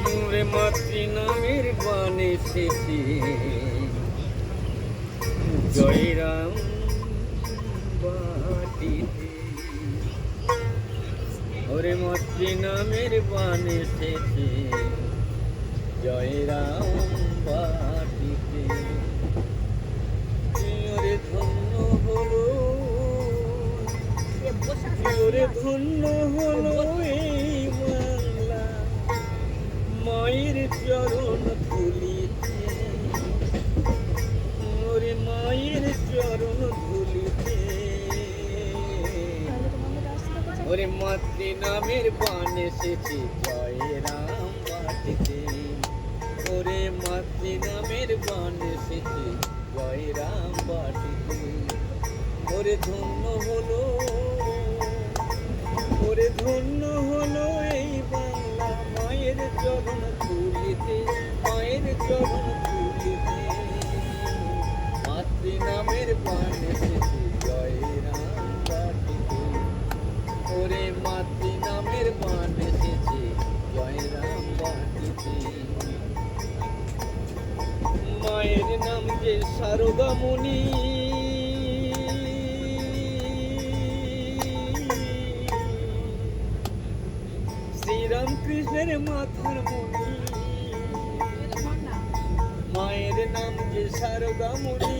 মোরে মাতৃ নামের বাণী এসেছে জয়রাম বাটিতে। ওরে মাতৃ নামের বাণী এসেছে জয়রাম বাটিতে। ওরে ধন্য হলো, ওরে ধন্য হলো এই বাংলা মায়ের চরণ ধুলিতে। ওরে মায়ের চরণ ধুলিতে। ওরে মাতৃ নামের বাণ এসেছে জয়রাম বাটিতে। ওরে মাতৃ নামের বাণ এসেছে জয়রাম বাটিতে। ওরে ধন্য হলো, ওরে ধন্য হলো এই বাংলা মায়ের চরণ ধুলিতে, মায়ের চরণ ধুলিতে। মাতৃ নামের বাণ এসেছে জয়রাম বাটিতে। ওরে মাতৃ নামের বাণ এসেছে জয়রাম বাটিতে। মায়ের নাম যে শারদামণি, শ্রীরামকৃষ্ণের মাথার মণি। মায়ের নাম যে শারদামণি,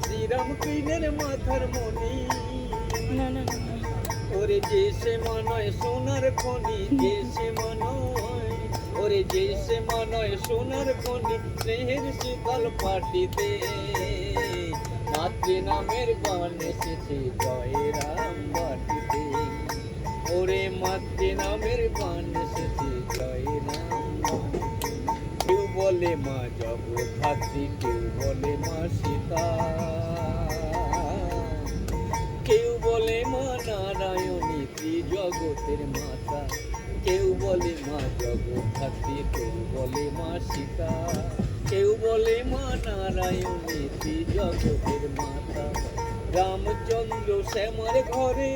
শ্রীরামকৃষ্ণের মাথার মণি। ওরে যে সে মানয় সোনার খনি, যে সে মানয়, ওরে যে সে মানয় সোনার খনি স্নেহের শীতল পাটিতে। মাতৃ নামের বাণ এসেছে জয়রাম বাটিতে। ওরে মাতৃ নামের বাণ এসেছে জয়রাম বাটিতে। কেউ বলে মা জগদ্ধাত্রী, কেউ বলে মা সীতা, কেউ বলে মা নারায়ণী ত্রিজগতের মাতা। কেউ বলে মা জগদ্ধাত্রী, কেউ বলে মা সীতা, কেউ বলে মা নারায়ণী ত্রিজগতের মাতা। রামচন্দ্র শ্যামার ঘরে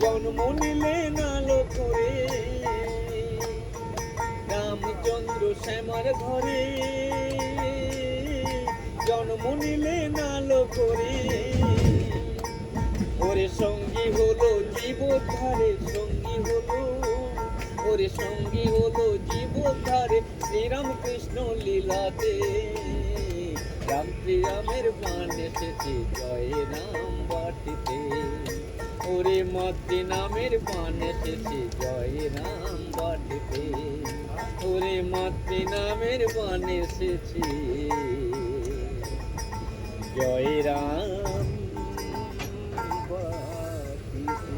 জন্ম নিলেন আলো করে। রামচন্দ্র শ্যামার ঘরে জন্ম নিলেন আলো করে। ওরে সঙ্গী হলো জীবধারে, সঙ্গী হলো, ওরে সঙ্গী হলো জীবধারে শ্রীরামকৃষ্ণ লীলাতে। রাম শ্রীরামের বাণ এসেছে জয়রাম বাটিতে। ওরে মাতৃ নামের বাণ এসেছে জয়রাম বাটিতে। ওরে মাতৃ নামের বাণ এসেছে জয়রাম বাটিতে।